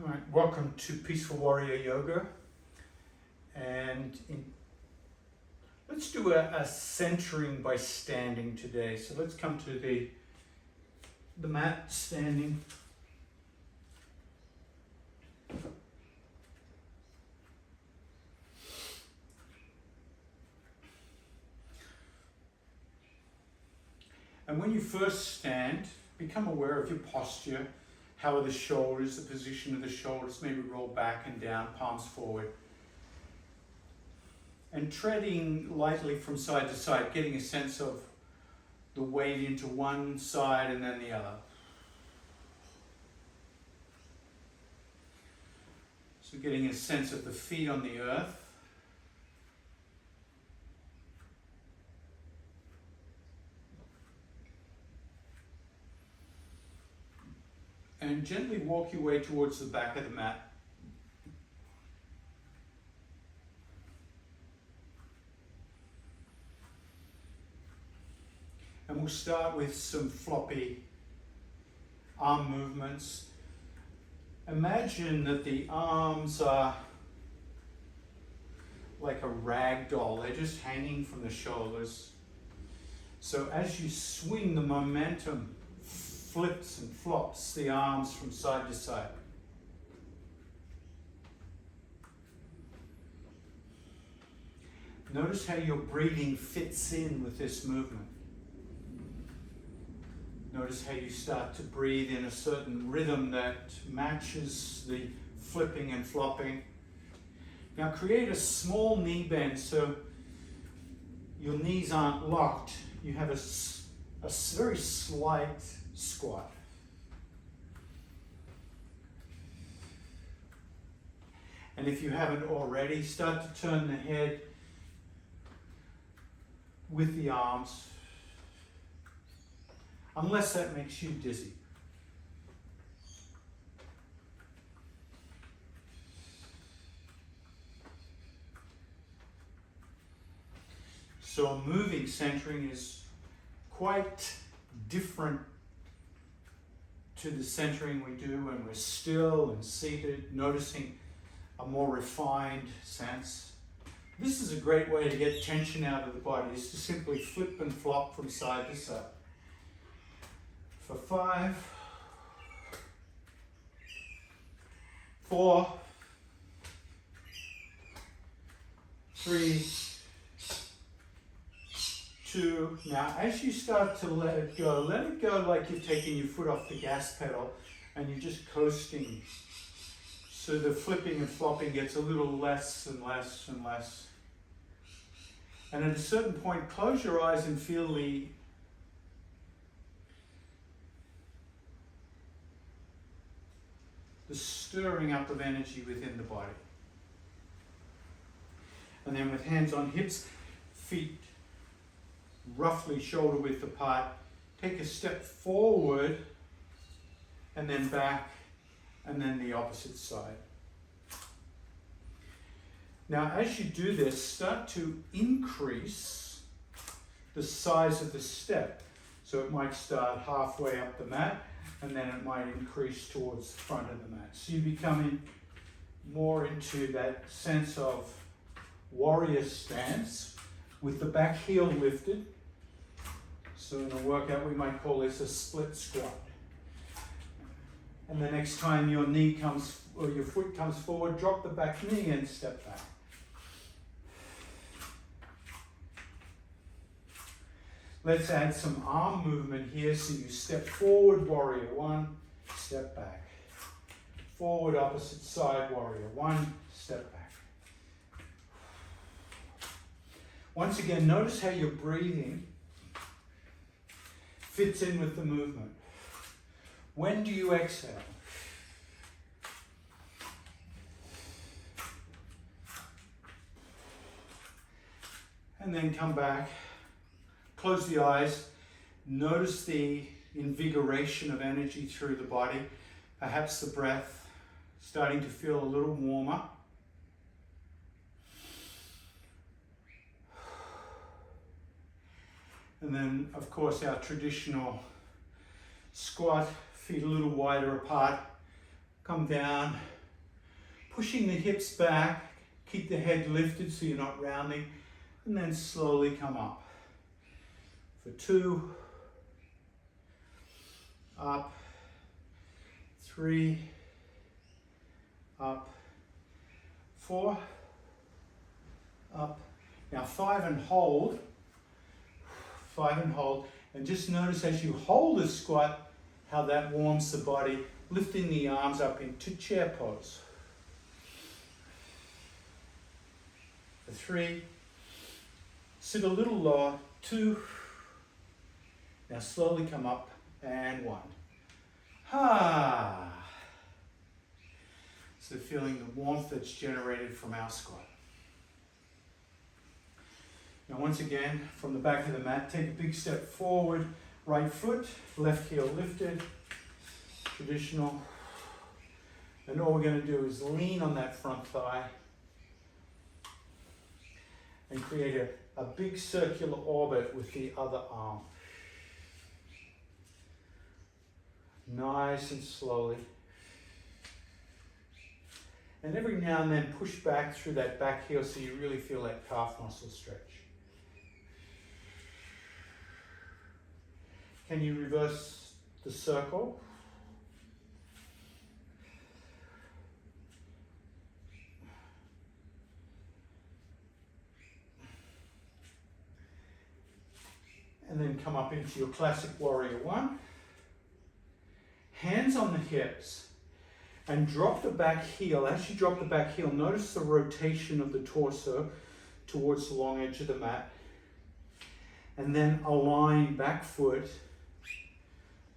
All right, welcome to Peaceful Warrior Yoga, and let's do a centering by standing today. So let's come to the mat standing. And when you first stand, become aware of your posture. How are the shoulders, the position of the shoulders, maybe roll back and down, palms forward. And treading lightly from side to side, getting a sense of the weight into one side and then the other. So getting a sense of the feet on the earth. And gently walk your way towards the back of the mat. And we'll start with some floppy arm movements. Imagine that the arms are like a rag doll. They're just hanging from the shoulders. So as you swing, the momentum flips and flops the arms from side to side. Notice how your breathing fits in with this movement. Notice how you start to breathe in a certain rhythm that matches the flipping and flopping. Now create a small knee bend so your knees aren't locked. You have a very slight squat. And if you haven't already, start to turn the head with the arms, unless that makes you dizzy. So moving centering is quite different to the centering we do when we're still and seated, noticing a more refined sense. This is a great way to get tension out of the body, is to simply flip and flop from side to side. For 5, 4, 3, 2. Now, as you start to let it go like you're taking your foot off the gas pedal and you're just coasting. So the flipping and flopping gets a little less and less and less. And at a certain point, close your eyes and feel the stirring up of energy within the body. And then with hands on hips, feet roughly shoulder width apart, take a step forward and then back and then the opposite side. Now as you do this, start to increase the size of the step. So it might start halfway up the mat and then it might increase towards the front of the mat. So you're becoming more into that sense of warrior stance with the back heel lifted. So in a workout we might call this a split squat. And the next time your knee comes, or your foot comes forward, drop the back knee and step back. Let's add some arm movement here. So you step forward, warrior 1, step back. Forward, opposite side, warrior 1, step back. Once again, notice how your breathing fits in with the movement. When do you exhale? And then come back, close the eyes, notice the invigoration of energy through the body, perhaps the breath starting to feel a little warmer. And then, of course, our traditional squat, feet a little wider apart, Come down, pushing the hips back, keep the head lifted so you're not rounding, and then slowly come up. For 2, up, 3, up, 4, up. Now 5 and hold, 5 and hold, and just notice as you hold the squat, how that warms the body, lifting the arms up into chair pose. For 3, sit a little lower, 2, now slowly come up, and 1. So feeling the warmth that's generated from our squat. Now once again, from the back of the mat, take a big step forward, right foot, left heel lifted, traditional. And all we're going to do is lean on that front thigh and create a big circular orbit with the other arm. Nice and slowly. And every now and then push back through that back heel so you really feel that calf muscle stretch. Can you reverse the circle? And then come up into your classic warrior 1. Hands on the hips and drop the back heel. As you drop the back heel, notice the rotation of the torso towards the long edge of the mat. And then align back foot,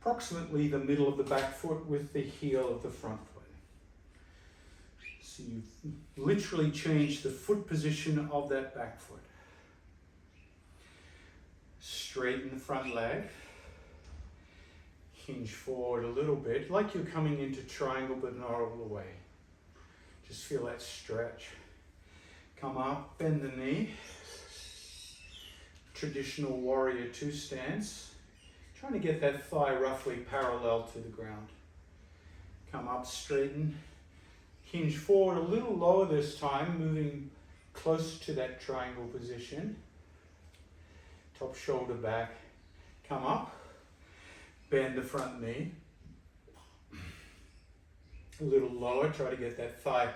approximately the middle of the back foot with the heel of the front foot. So you've literally changed the foot position of that back foot. Straighten the front leg. Hinge forward a little bit, like you're coming into triangle but not all the way. Just feel that stretch. Come up, bend the knee. Traditional warrior 2 stance. Trying to get that thigh roughly parallel to the ground. Come up, straighten. Hinge forward a little lower this time, moving close to that triangle position. Top shoulder back. Come up. Bend the front knee. A little lower, try to get that thigh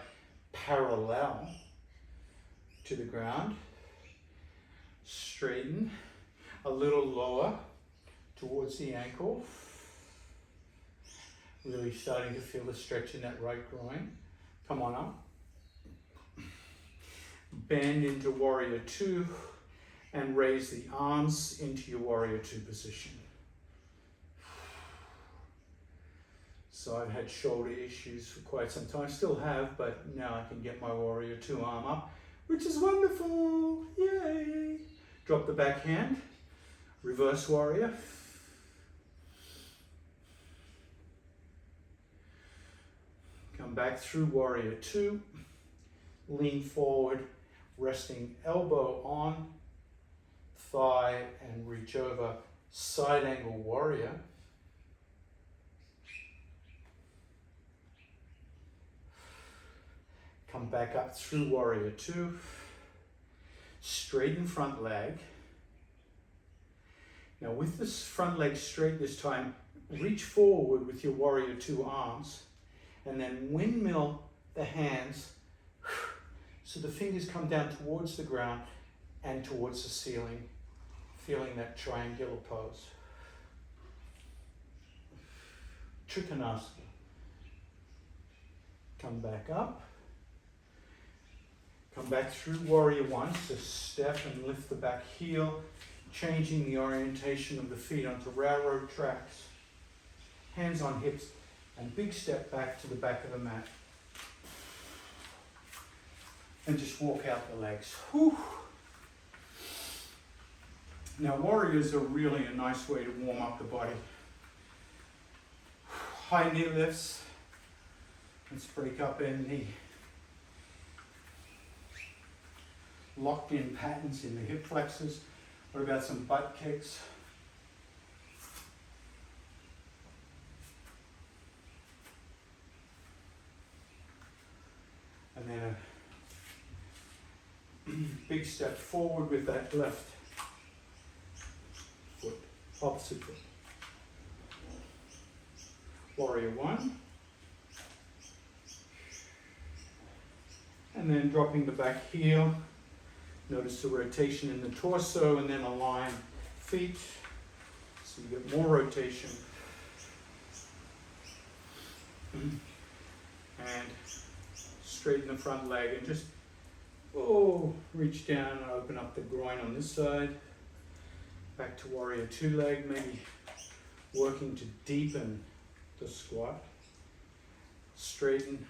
parallel to the ground. Straighten. A little lower towards the ankle. Really starting to feel the stretch in that right groin. Come on up. Bend into warrior 2 and raise the arms into your warrior 2 position. So I've had shoulder issues for quite some time, still have, but now I can get my warrior 2 arm up, which is wonderful, yay! Drop the back hand, reverse warrior. Come back through warrior 2, lean forward, resting elbow on thigh and reach over, side angle warrior. Come back up through warrior 2, straighten front leg. Now with this front leg straight this time, reach forward with your warrior 2 arms and then windmill the hands so the fingers come down towards the ground and towards the ceiling, feeling that triangular pose. Trikonasana. Come back up. Come back through warrior 1, so step and lift the back heel, changing the orientation of the feet onto railroad tracks. Hands on hips, and big step back to the back of the mat. And just walk out the legs. Whew. Now warriors are really a nice way to warm up the body. High knee lifts. Let's break up any locked in patterns in the hip flexors. What about some butt kicks? Big step forward with that left foot, opposite foot. Warrior one. And then dropping the back heel. Notice the rotation in the torso, and then align feet. So you get more rotation. And straighten the front leg and just reach down and open up the groin on this side. Back to warrior two leg, maybe working to deepen the squat. Straighten,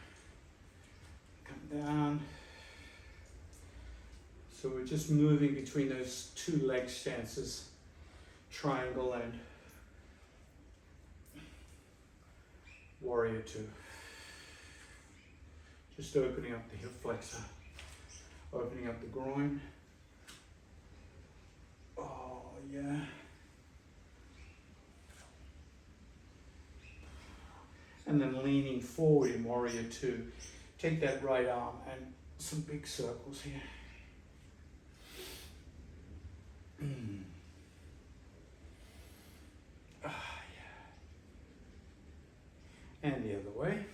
come down. So we're just moving between those two leg stances, triangle and warrior two. Just opening up the hip flexor, opening up the groin. Oh, yeah. And then leaning forward in warrior two. Take that right arm and some big circles here. Yeah. And the other way.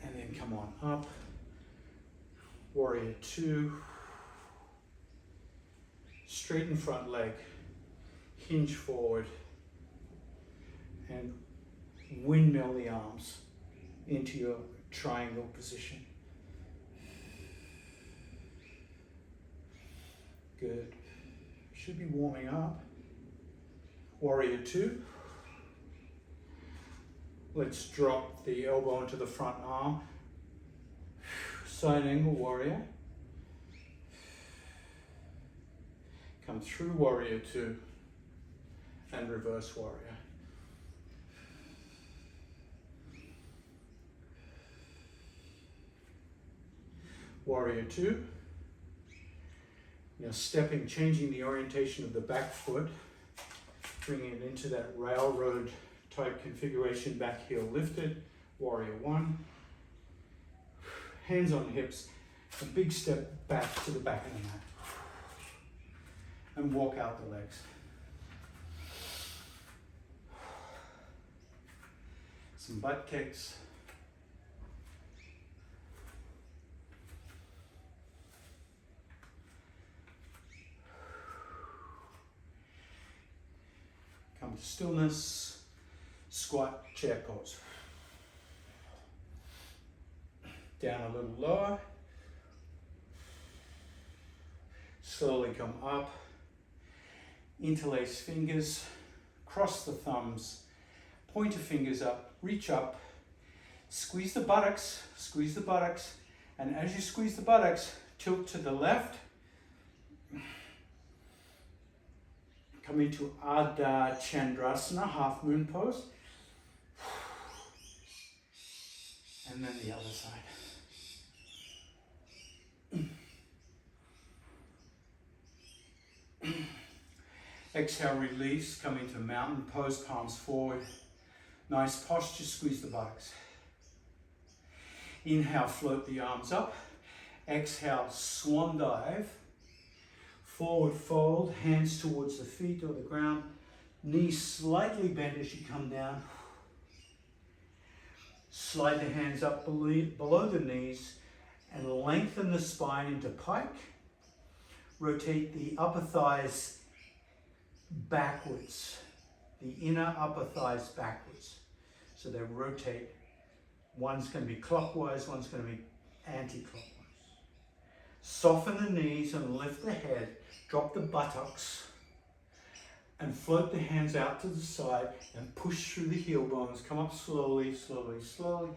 And then come on up. Warrior two. Straighten front leg. Hinge forward. And windmill the arms into your triangle position. Good. Should be warming up. Warrior two. Let's drop the elbow into the front arm. Side angle warrior. Come through warrior two and reverse warrior. Warrior two. Now stepping, changing the orientation of the back foot, bringing it into that railroad type configuration, back heel lifted. Warrior one. Hands on hips, a big step back to the back of the mat. And walk out the legs. Some butt kicks. Come to stillness, squat, chair pose. Down a little lower. Slowly come up. Interlace fingers, cross the thumbs, pointer fingers up, reach up, squeeze the buttocks, and as you squeeze the buttocks, tilt to the left. Come into Ardha Chandrasana, half moon pose. And then the other side. Exhale, release, come into mountain pose, palms forward. Nice posture, squeeze the buttocks. Inhale, float the arms up. Exhale, swan dive. Forward fold, hands towards the feet or the ground. Knees slightly bent as you come down. Slide the hands up below the knees and lengthen the spine into pike. Rotate the upper thighs backwards, the inner upper thighs backwards. So they rotate. One's going to be clockwise, one's going to be anti-clockwise. Soften the knees and lift the head. Drop the buttocks and float the hands out to the side and push through the heel bones. Come up slowly, slowly, slowly.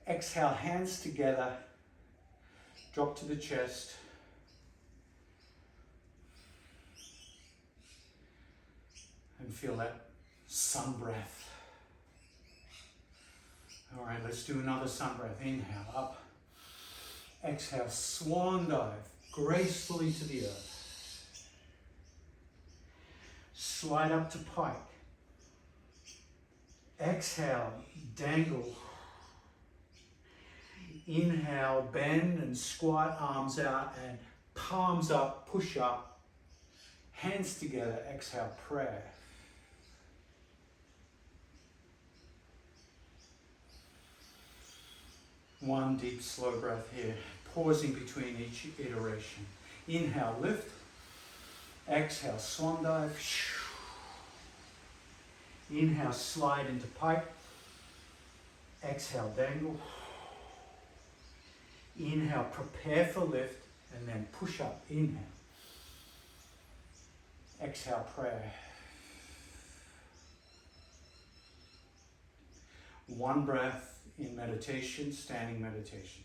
Exhale, hands together. Drop to the chest. And feel that sun breath. All right, let's do another sun breath. Inhale, up. Exhale, swan dive, gracefully to the earth. Slide up to pike. Exhale, dangle. Inhale, bend and squat, arms out and palms up, push up. Hands together, exhale, prayer. One deep, slow breath here, pausing between each iteration. Inhale, lift. Exhale, swan dive. Inhale, slide into pike. Exhale, dangle. Inhale, prepare for lift, and then push up. Inhale. Exhale, prayer. One breath in meditation, standing meditation.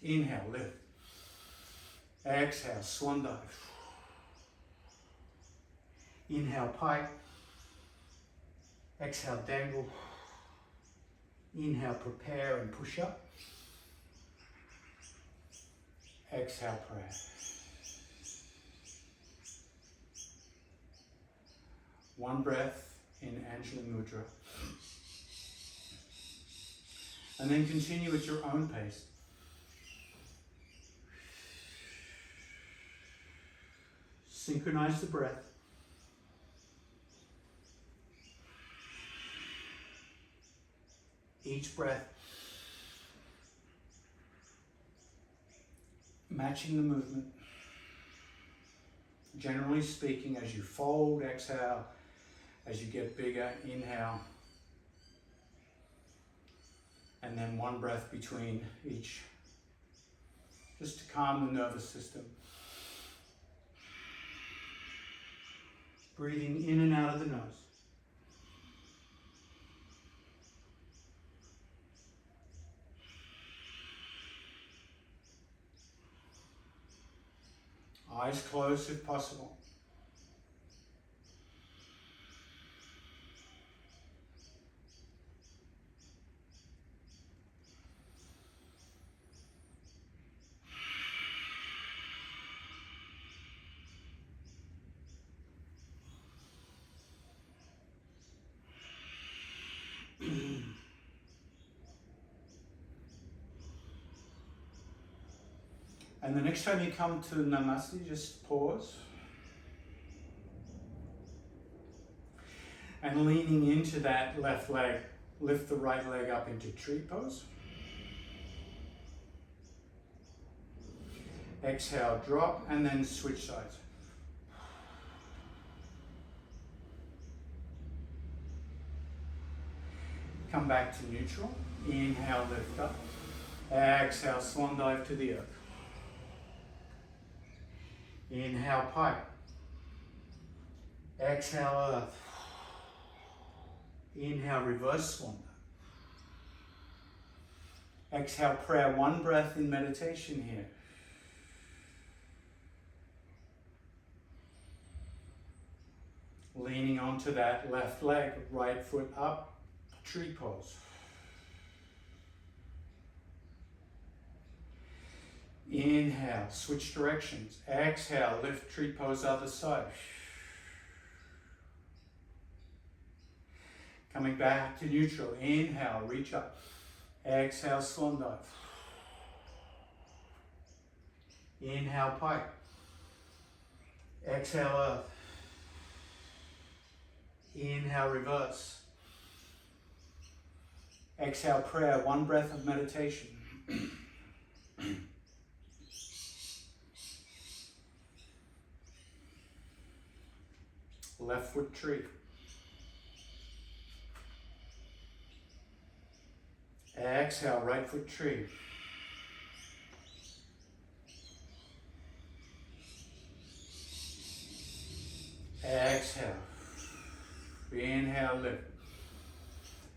Inhale, lift. Exhale, swan dive. Inhale, pike. Exhale, dangle. Inhale, prepare and push up. Exhale, prayer. One breath in Anjali Mudra. And then continue at your own pace. Synchronize the breath. Each breath matching the movement. Generally speaking, as you fold, exhale. As you get bigger, inhale. And then one breath between each, just to calm the nervous system. Breathing in and out of the nose. Eyes closed if possible. And the next time you come to Namaste, just pause. And leaning into that left leg, lift the right leg up into tree pose. Exhale, drop, and then switch sides. Come back to neutral. Inhale, lift up. Exhale, swan dive to the earth. Inhale, pike. Exhale, earth. Inhale, reverse swan dive. Exhale, prayer. One breath in meditation here. Leaning onto that left leg, right foot up, tree pose. Inhale, switch directions. Exhale, lift, tree pose, other side. Coming back to neutral. Inhale, reach up. Exhale, swan dive. Inhale, pike. Exhale, earth. Inhale, reverse. Exhale, prayer. One breath of meditation. Left foot tree. Exhale, right foot tree. Exhale. Inhale, lift.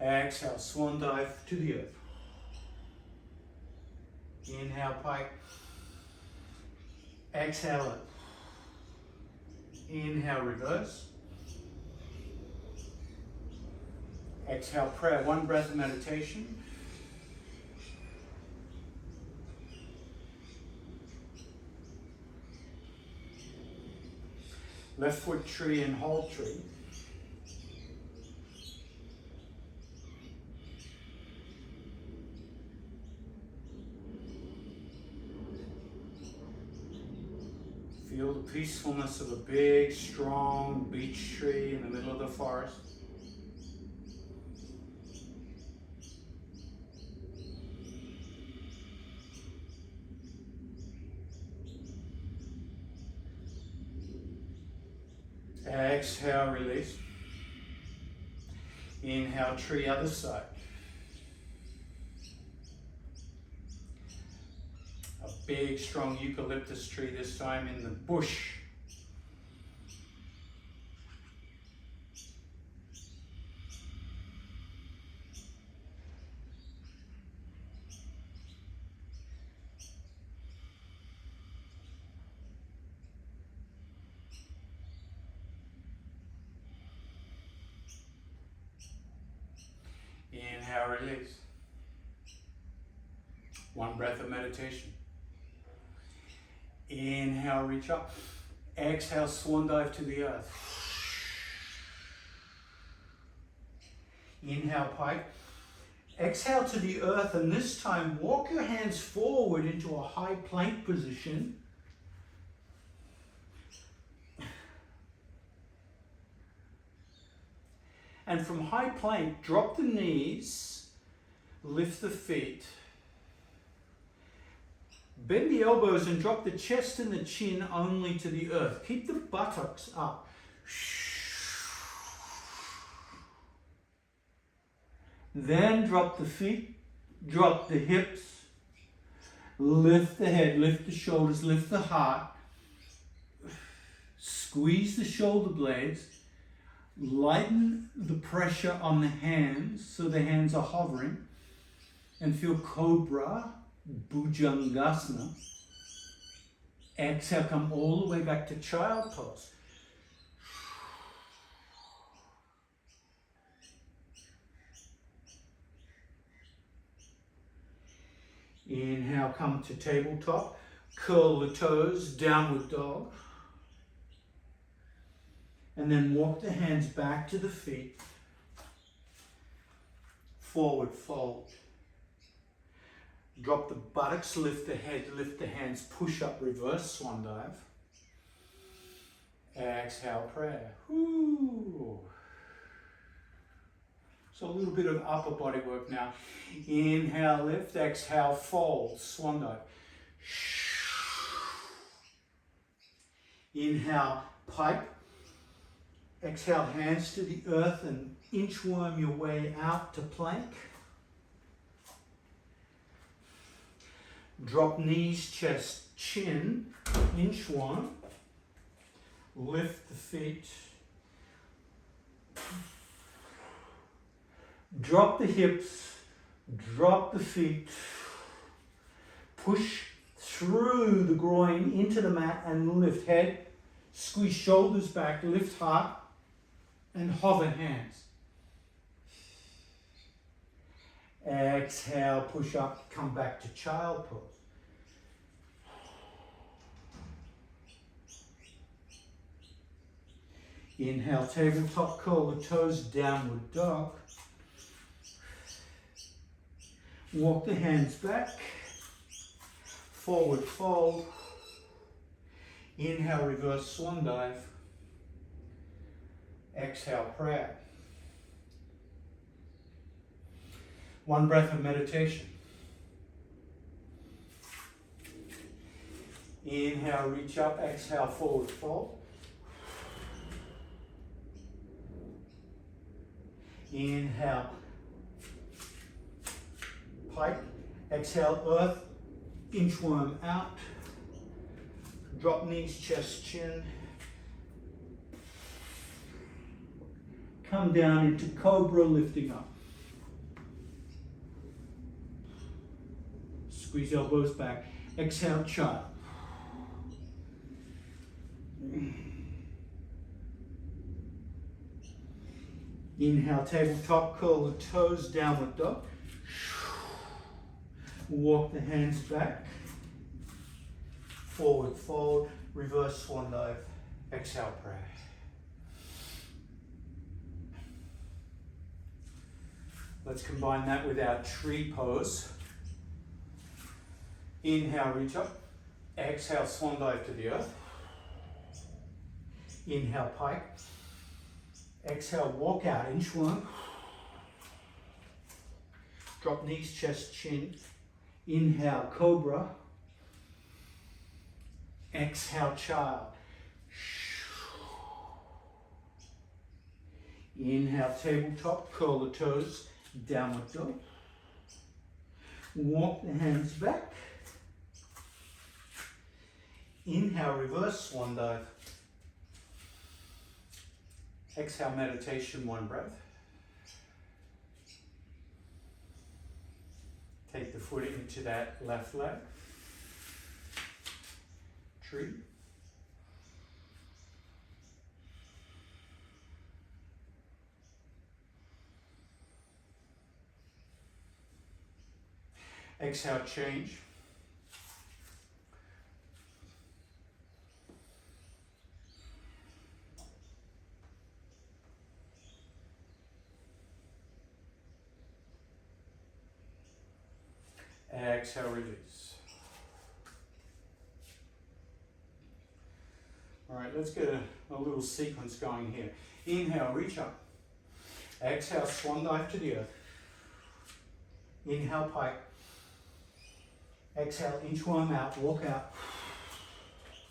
Exhale, swan dive to the earth. Inhale, pike. Exhale, up. Inhale, reverse. Exhale, prayer. One breath of meditation. Left foot tree and hold tree. Feel the peacefulness of a big, strong beech tree in the middle of the forest. Exhale, release. Inhale, tree, other side. A big, strong eucalyptus tree, this time in the bush. Inhale, release. One breath of meditation. Inhale, reach up. Exhale, swan dive to the earth. Inhale, pike. Exhale to the earth, and this time walk your hands forward into a high plank position. And from high plank, drop the knees, lift the feet. Bend the elbows and drop the chest and the chin only to the earth. Keep the buttocks up. Then drop the feet, drop the hips, lift the head, lift the shoulders, lift the heart. Squeeze the shoulder blades. Lighten the pressure on the hands so the hands are hovering, and feel Cobra, Bhujangasana. Exhale, come all the way back to child pose. Inhale, come to tabletop, curl the toes, downward dog. And then walk the hands back to the feet. Forward fold. Drop the buttocks, lift the head, lift the hands, push up, reverse swan dive. Exhale, prayer. Woo. So a little bit of upper body work now. Inhale, lift, exhale, fold, swan dive. Inhale, pipe. Exhale, hands to the earth and inchworm your way out to plank. Drop knees, chest, chin, inchworm. Lift the feet. Drop the hips, drop the feet. Push through the groin into the mat and lift head. Squeeze shoulders back, lift heart. And hover hands. Exhale, push up, come back to child pose. Inhale, tabletop, curl the toes, downward dog. Walk the hands back, forward fold. Inhale, reverse swan dive. Exhale, prayer. One breath of meditation. Inhale, reach up. Exhale, forward fold. Inhale, pike. Exhale, earth. Inchworm out. Drop knees, chest, chin. Come down into cobra, lifting up. Squeeze elbows back. Exhale, child. Inhale, tabletop, curl the toes, downward dog. Walk the hands back. Forward fold, reverse swan dive. Exhale, prayer. Let's combine that with our tree pose. Inhale, reach up. Exhale, swan dive to the earth. Inhale, pike. Exhale, walk out, inchworm. Drop knees, chest, chin. Inhale, cobra. Exhale, child. Inhale, tabletop, curl the toes, downward dog. Walk the hands back. Inhale, reverse swan dive. Exhale, meditation, one breath. Take the foot into that left leg. Tree. Exhale, change. Exhale, release. All right, let's get a little sequence going here. Inhale, reach up. Exhale, swan dive to the earth. Inhale, pike. Exhale, inchworm out, walk out.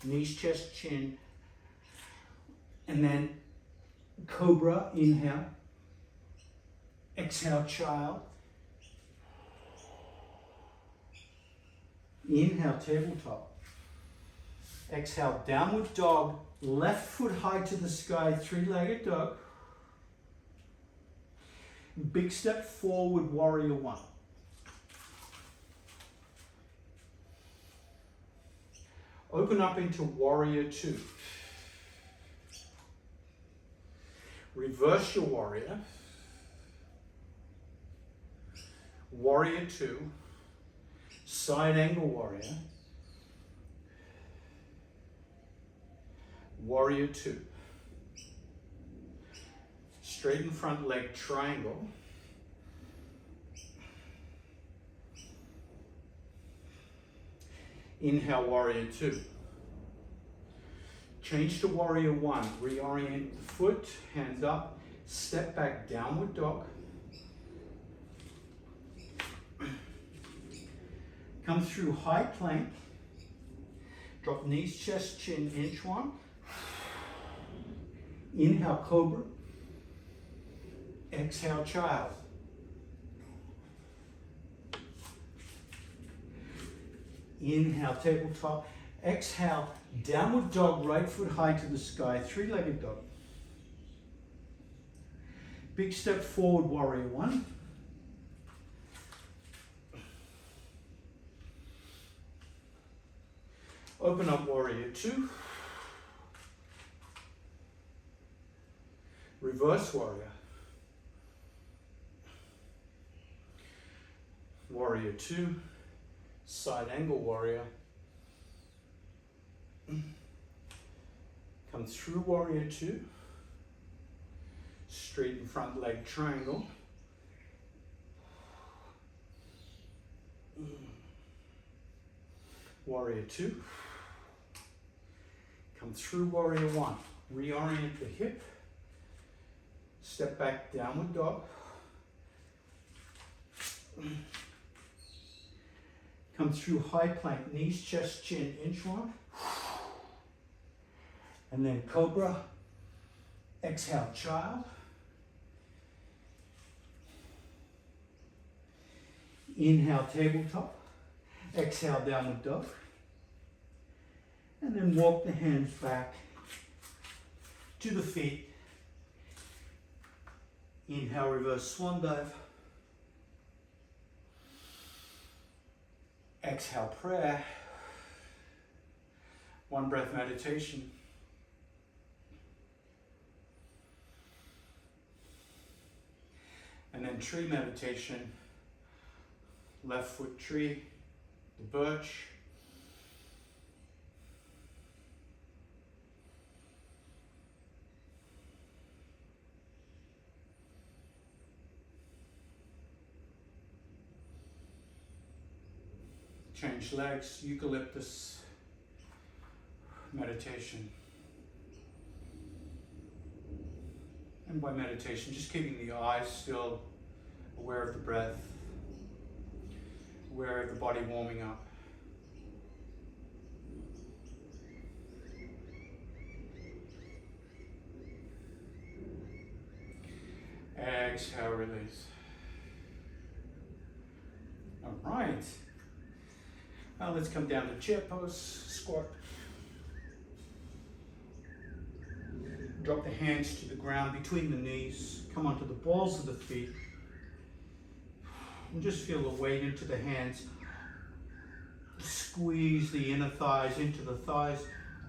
Knees, chest, chin. And then cobra, inhale. Exhale, child. Inhale, tabletop. Exhale, downward dog. Left foot high to the sky, three-legged dog. Big step forward, warrior one. Open up into warrior two. Reverse your warrior. Warrior two. Side angle warrior. Warrior two. Straighten front leg triangle. Inhale, warrior two. Change to warrior one. Reorient the foot, hands up, step back, downward dog. Come through high plank. Drop knees, chest, chin, inchworm. Inhale, cobra. Exhale, child. Inhale, tabletop. Exhale, downward dog, right foot high to the sky, three-legged dog. Big step forward, warrior one. Open up, warrior two. Reverse warrior. Warrior two. Side angle warrior. Come through warrior two. Straighten front leg triangle. Warrior two. Come through warrior one. Reorient the hip. Step back, downward dog. Come through high plank, knees, chest, chin, inchworm. And then cobra. Exhale, child. Inhale, tabletop. Exhale, downward dog. And then walk the hands back to the feet. Inhale, reverse swan dive. Exhale, prayer. One breath meditation. And then tree meditation. Left foot tree, the birch. Change legs, eucalyptus meditation. And by meditation, just keeping the eyes still, aware of the breath, aware of the body warming up. Exhale, release. All right. Now let's come down to chair pose, squat. Drop the hands to the ground between the knees. Come onto the balls of the feet. And just feel the weight into the hands. Squeeze the inner thighs into the thighs.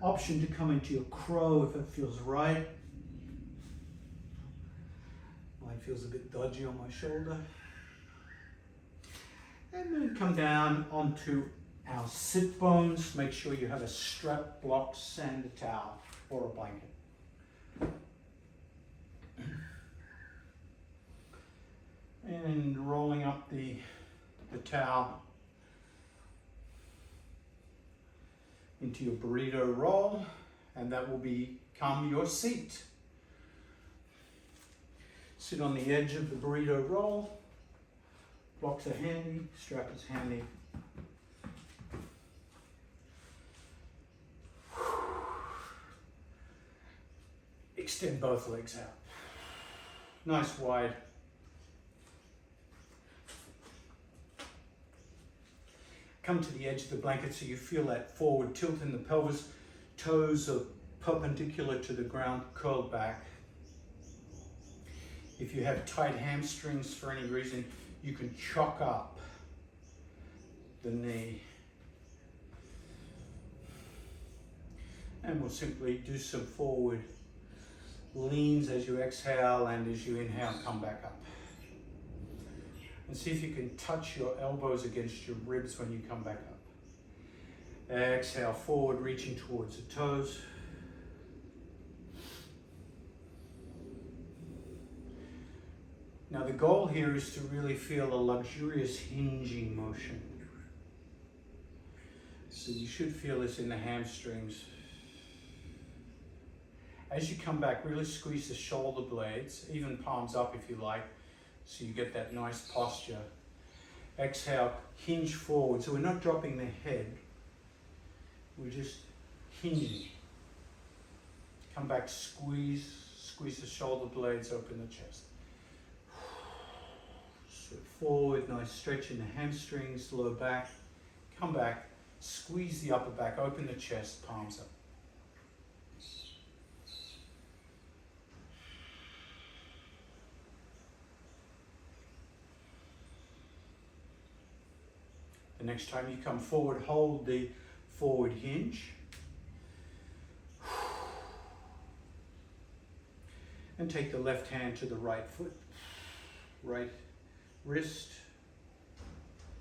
Option to come into your crow if it feels right. Mine feels a bit dodgy on my shoulder. And then come down onto our sit bones. Make sure you have a strap, blocks, and a towel or a blanket. And rolling up the towel into your burrito roll, and that will become your seat. Sit on the edge of the burrito roll. Blocks are handy, strap is handy. Extend both legs out. Nice wide. Come to the edge of the blanket so you feel that forward tilt in the pelvis. Toes are perpendicular to the ground, curled back. If you have tight hamstrings for any reason, you can chalk up the knee. And we'll simply do some forward leans as you exhale, and as you inhale, come back up. And see if you can touch your elbows against your ribs when you come back up. Exhale, forward, reaching towards the toes. Now the goal here is to really feel a luxurious hinging motion. So you should feel this in the hamstrings. As you come back, really squeeze the shoulder blades, even palms up if you like, so you get that nice posture. Exhale, hinge forward. So we're not dropping the head, we're just hinging. Come back, squeeze the shoulder blades, open the chest. So forward, nice stretch in the hamstrings, low back. Come back, squeeze the upper back, open the chest, palms up. The next time you come forward, hold the forward hinge. And take the left hand to the right foot, right wrist.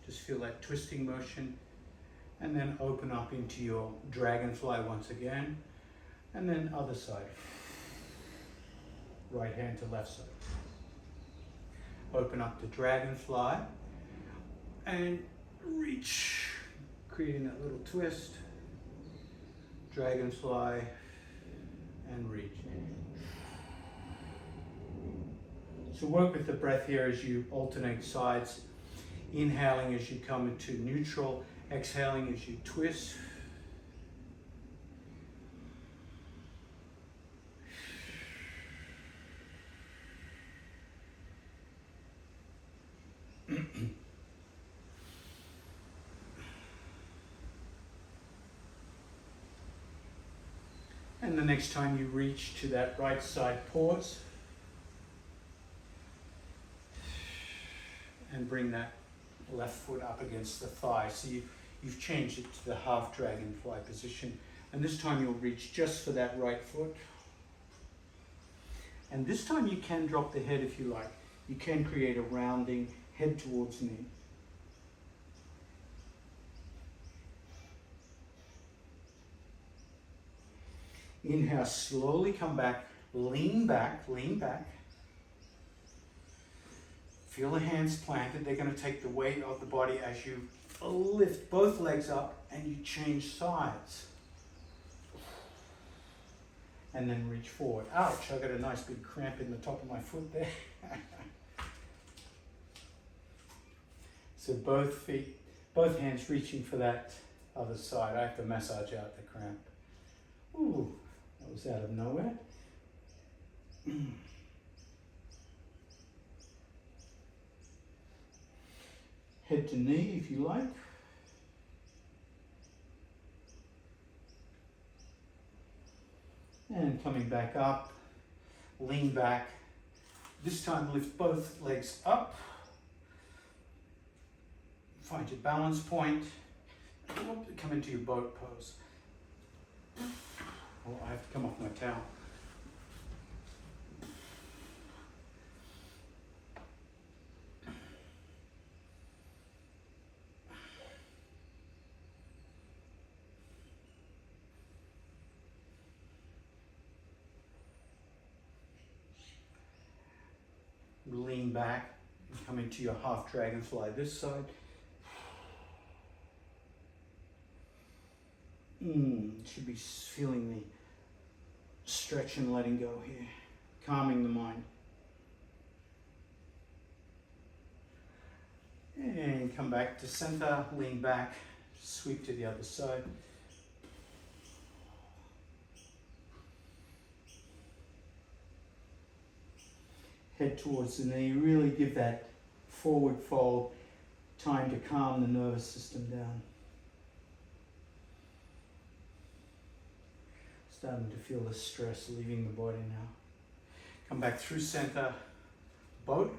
Just feel that twisting motion. And then open up into your dragonfly once again. And then other side. Right hand to left side. Open up the dragonfly. And reach, creating that little twist, dragonfly, and reach. So work with the breath here as you alternate sides, inhaling as you come into neutral, exhaling as you twist. And the next time you reach to that right side, pause. And bring that left foot up against the thigh. So you've changed it to the half dragonfly position. And this time you'll reach just for that right foot. And this time you can drop the head if you like. You can create a rounding, head towards knee. Inhale, slowly come back, lean back, lean back. Feel the hands planted. They're going to take the weight of the body as you lift both legs up and you change sides. And then reach forward. Ouch, I got a nice big cramp in the top of my foot there. So both feet, both hands reaching for that other side. I have to massage out the cramp. Ooh, that was out of nowhere. Head to knee if you like. And coming back up, lean back. This time lift both legs up. Find your balance point. Come into your boat pose. Oh, I have to come off my towel. Lean back and come into your half dragonfly this side. Should be feeling the stretch and letting go here, calming the mind. And come back to center, lean back, sweep to the other side. Head towards the knee, really give that forward fold time to calm the nervous system down. Starting to feel the stress leaving the body now. Come back through center, boat.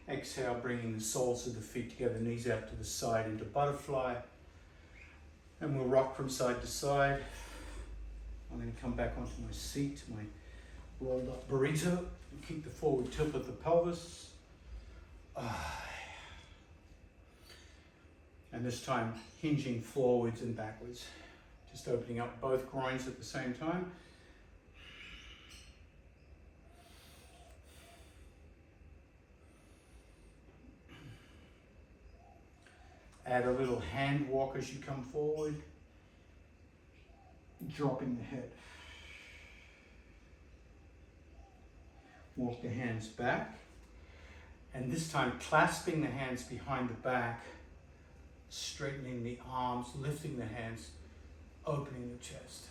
Exhale, bringing the soles of the feet together, knees out to the side into butterfly. And we'll rock from side to side. I'm going to come back onto my seat, my rolled up burrito, and keep the forward tilt of the pelvis. And this time, hinging forwards and backwards. Just opening up both groins at the same time. Add a little hand walk as you come forward, dropping the head. Walk the hands back, and this time clasping the hands behind the back, straightening the arms, lifting the hands, opening the chest.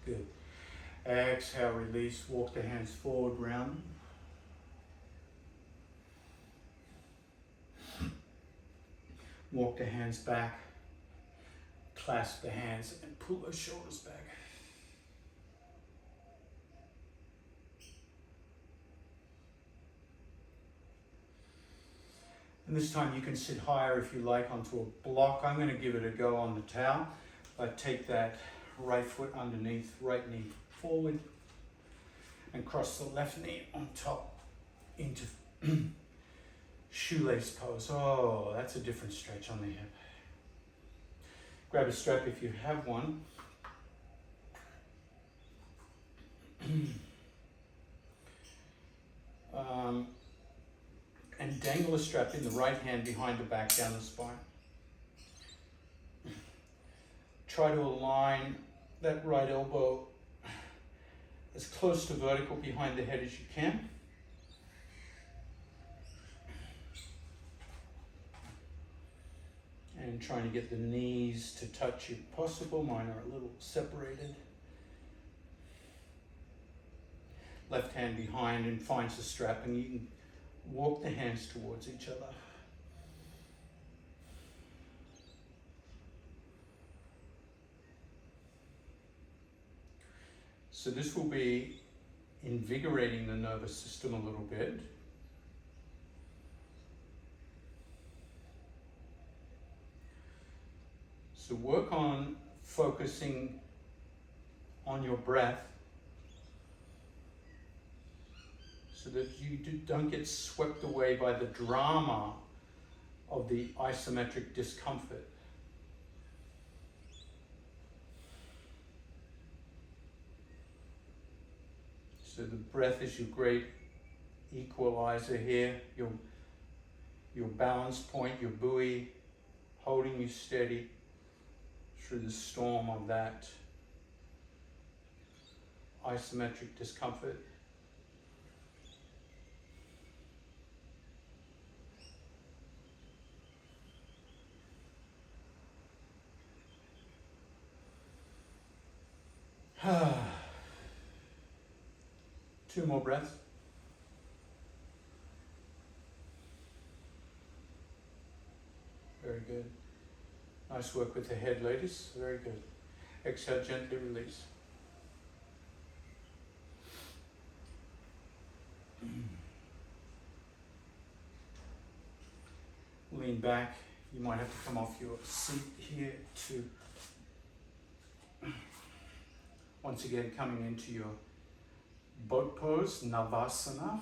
Good. Exhale, release, walk the hands forward, round. Walk the hands back, clasp the hands, and pull those shoulders back. And this time you can sit higher if you like onto a block. I'm going to give it a go on the towel. I take that right foot underneath, right knee forward, and cross the left knee on top into shoelace pose. Oh, that's a different stretch on the hip. Grab a strap if you have one. And dangle a strap in the right hand behind the back down the spine. Try to align that right elbow as close to vertical behind the head as you can. And trying to get the knees to touch if possible. Mine are a little separated. Left hand behind and finds the strap, and you can walk the hands towards each other. So this will be invigorating the nervous system a little bit. So work on focusing on your breath. so that you don't get swept away by the drama of the isometric discomfort. So the breath is your great equalizer here, your balance point, your buoy, holding you steady through the storm of that isometric discomfort. Two more breaths. Very good. Nice work with the head, ladies. Very good. Exhale, gently release. Lean back. You might have to come off your seat here to, once again, coming into your boat pose, Navasana.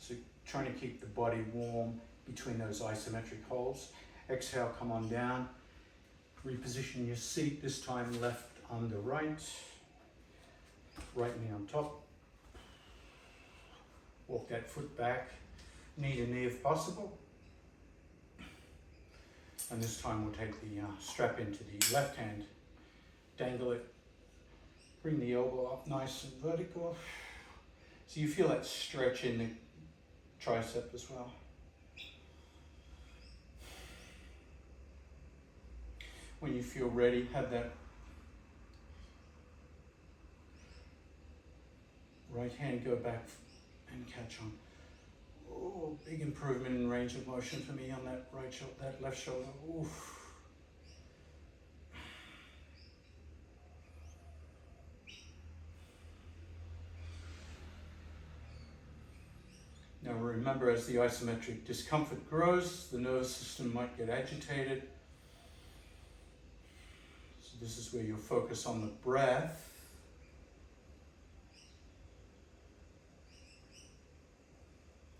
So trying to keep the body warm between those isometric holds. Exhale, come on down. Reposition your seat, this time left under right. Right knee on top. Walk that foot back, knee to knee if possible. And this time we'll take the strap into the left hand, dangle it, bring the elbow up nice and vertical. So you feel that stretch in the tricep as well. When you feel ready, have that right hand go back and catch on. Oh, big improvement in range of motion for me on that right shoulder, that left shoulder. Oof. Now remember, as the isometric discomfort grows, the nervous system might get agitated. So this is where you'll focus on the breath.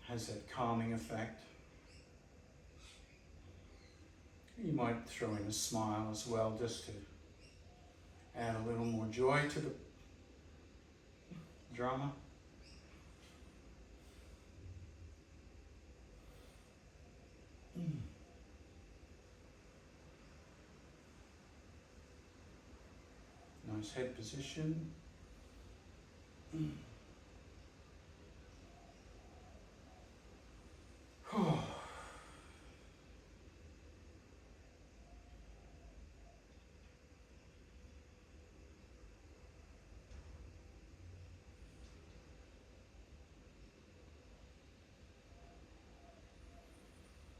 Has that calming effect. You might throw in a smile as well, just to add a little more joy to the drama. Nice head position.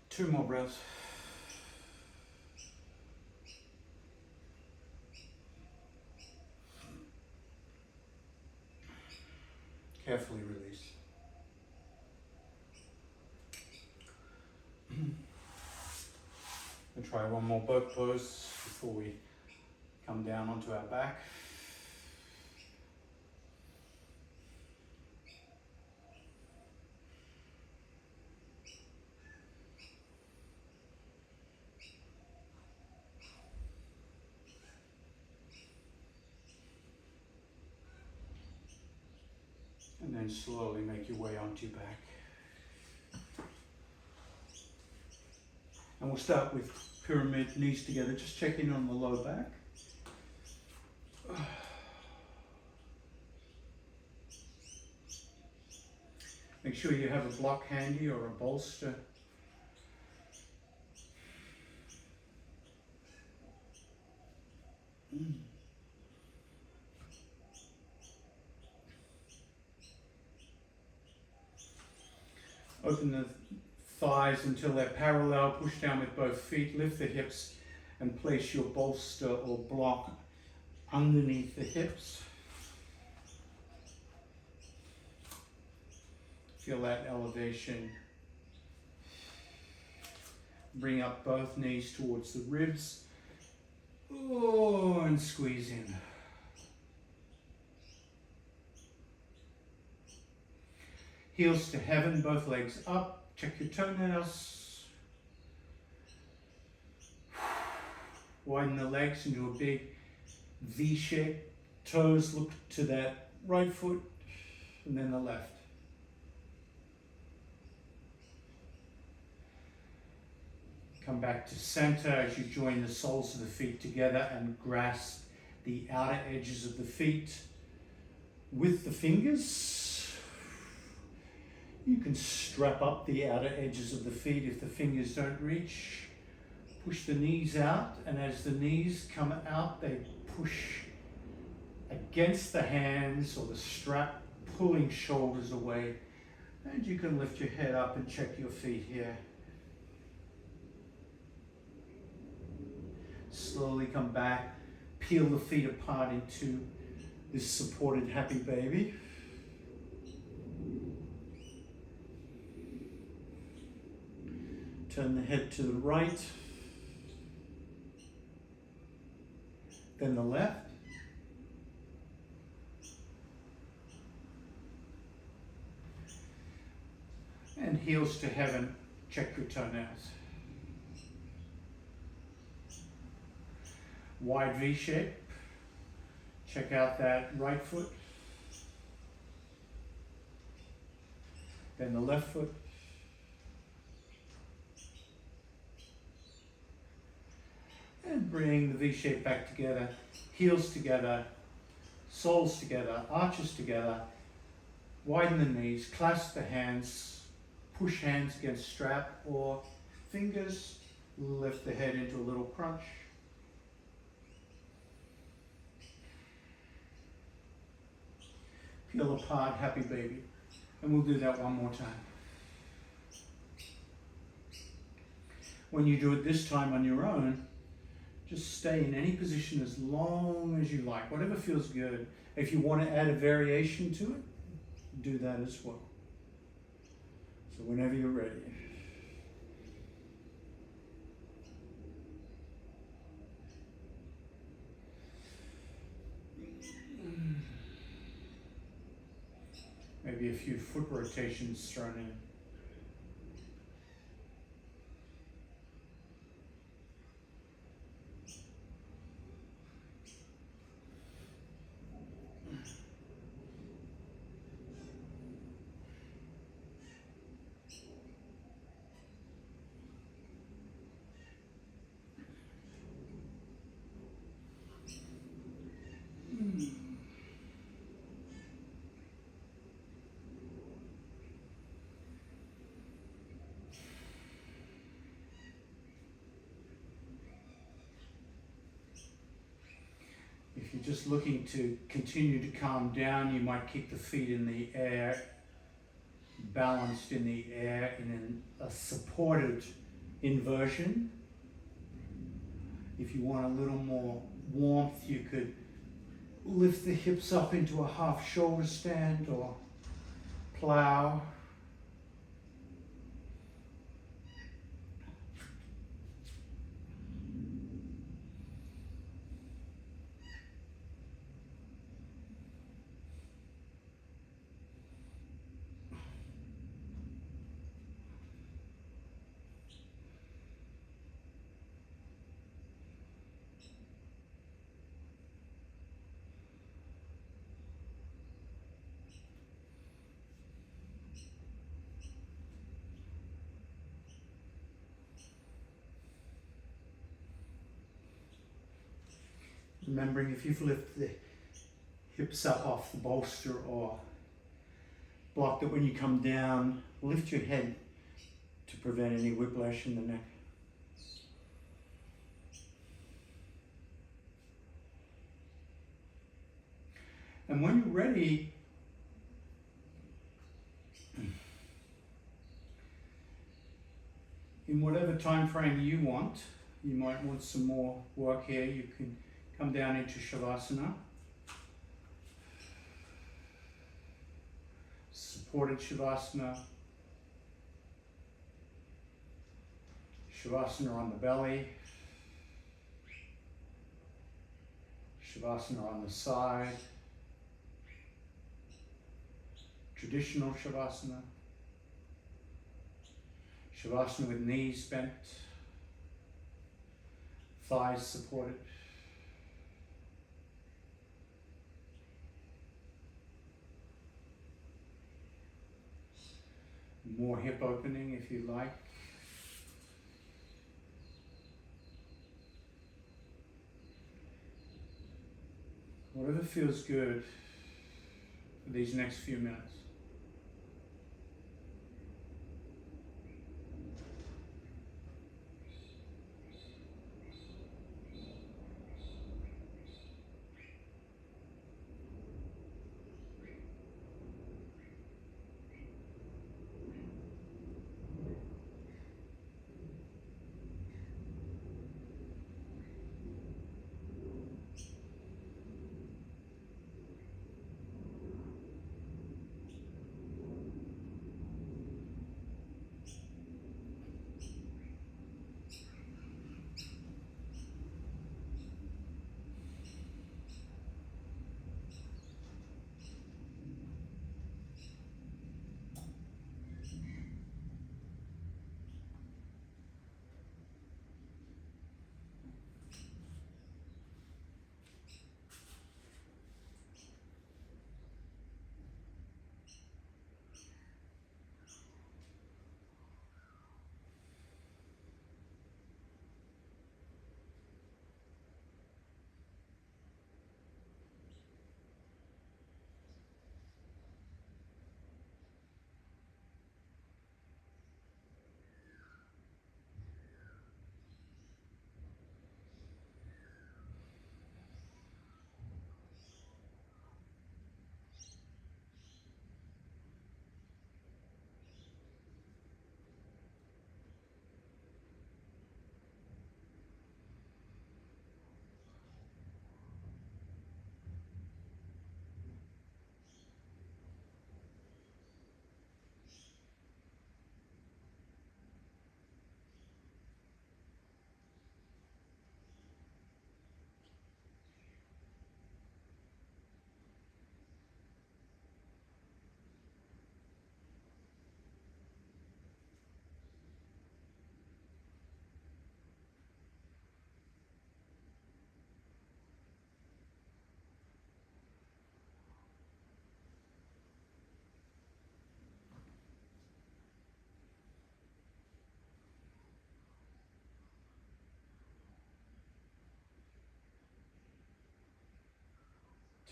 Two more breaths. Carefully release. We'll try one more boat pose before we come down onto our back. And then slowly make your way onto your back. And we'll start with pyramid, knees together, just check in on the low back. Make sure you have a block handy or a bolster. Open the thighs until they're parallel, push down with both feet, lift the hips and place your bolster or block underneath the hips. Feel that elevation. Bring up both knees towards the ribs. Oh, and squeeze in. Heels to heaven, both legs up. Check your toenails. Widen the legs into a big V shape. Toes look to that right foot and then the left. Come back to center as you join the soles of the feet together and grasp the outer edges of the feet with the fingers. You can strap up the outer edges of the feet if the fingers don't reach. Push the knees out, and as the knees come out, they push against the hands or the strap, pulling shoulders away. And you can lift your head up and check your feet here. Slowly come back, peel the feet apart into this supported happy baby. Turn the head to the right, then the left. And heels to heaven, check your toenails. Wide V shape. Check out that right foot. Then the left foot. And bring the V shape back together. Heels together. Soles together. Arches together. Widen the knees. Clasp the hands. Push hands against strap or fingers. Lift the head into a little crunch. Peel apart, happy baby. And we'll do that one more time. When you do it this time on your own, just stay in any position as long as you like, whatever feels good. If you want to add a variation to it, do that as well. So whenever you're ready. Maybe a few foot rotations thrown in. If you're just looking to continue to calm down, you might keep the feet in the air, balanced in the air in a supported inversion. If you want a little more warmth, you could lift the hips up into a half shoulder stand or plow. Remembering if you've lifted the hips up off the bolster or blocked it when you come down, lift your head to prevent any whiplash in the neck. And when you're ready, in whatever time frame you want, you might want some more work here, you can come down into Shavasana. Supported Shavasana. Shavasana on the belly. Shavasana on the side. Traditional Shavasana. Shavasana with knees bent. Thighs supported. More hip opening if you like. Whatever feels good for these next few minutes.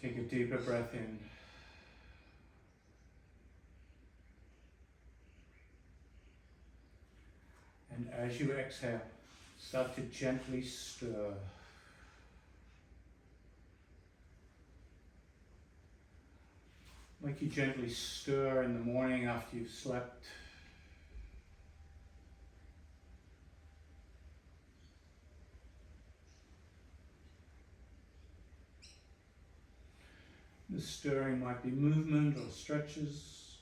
Take a deeper breath in. And as you exhale, start to gently stir. Like you gently stir in the morning after you've slept. The stirring might be movement or stretches,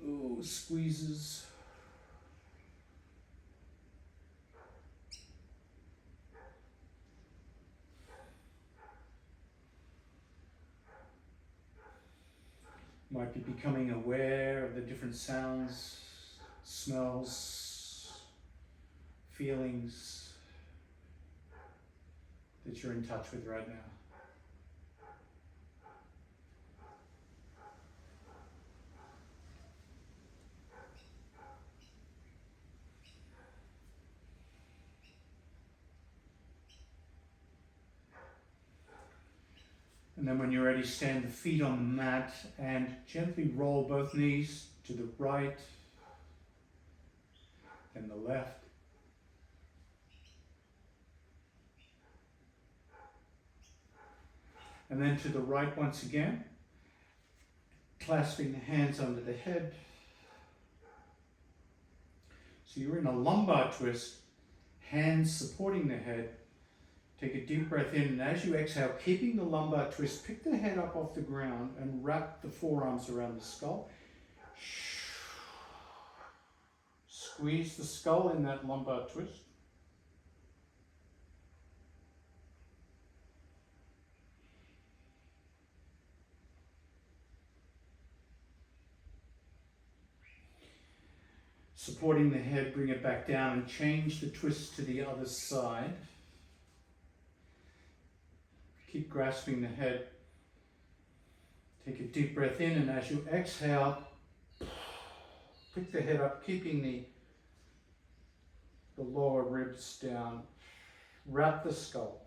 or squeezes. Might be becoming aware of the different sounds, smells, feelings that you're in touch with right now. And then when you're ready, stand the feet on the mat and gently roll both knees to the right and the left. And then to the right once again, clasping the hands under the head. So you're in a lumbar twist, hands supporting the head. Take a deep breath in, and as you exhale, keeping the lumbar twist, pick the head up off the ground and wrap the forearms around the skull. squeeze the skull in that lumbar twist. Supporting the head, bring it back down and change the twist to the other side. Keep grasping the head. Take a deep breath in, and as you exhale, pick the head up, keeping the lower ribs down. Wrap the skull.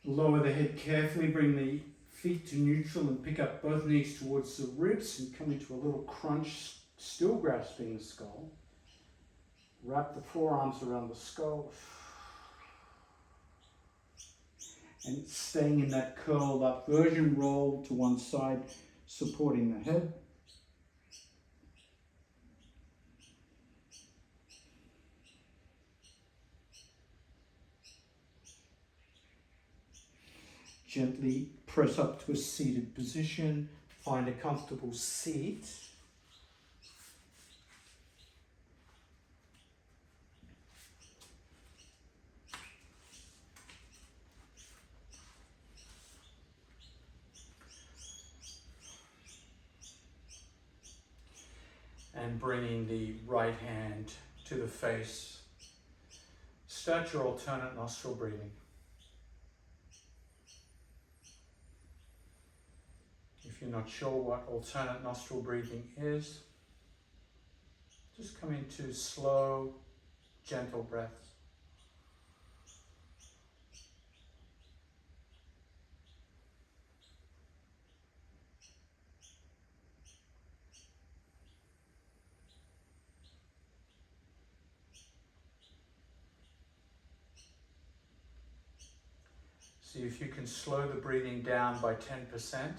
Lower the head carefully, bring the feet to neutral and pick up both knees towards the ribs and come into a little crunch, still grasping the skull. Wrap the forearms around the skull and staying in that curled up version, roll to one side, supporting the head. Gently press up to a seated position. Find a comfortable seat. And bringing the right hand to the face. Start your alternate nostril breathing. If you're not sure what alternate nostril breathing is, just come into slow, gentle breaths. See if you can slow the breathing down by 10%.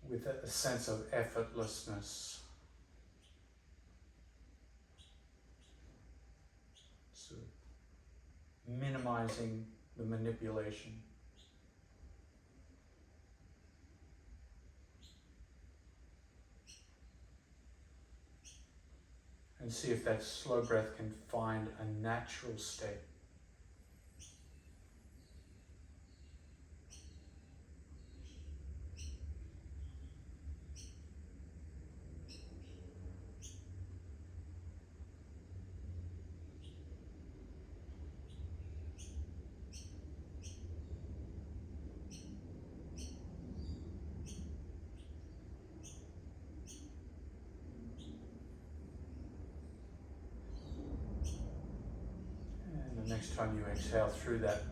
With a sense of effortlessness. So minimizing the manipulation. And see if that slow breath can find a natural state. Next time you exhale through that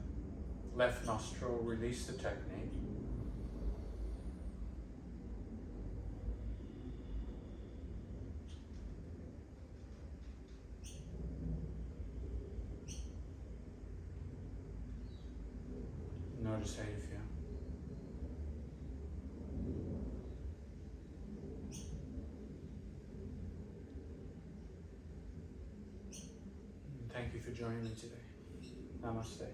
left nostril, release the technique. Notice how you feel. Thank you for joining me today. Namaste.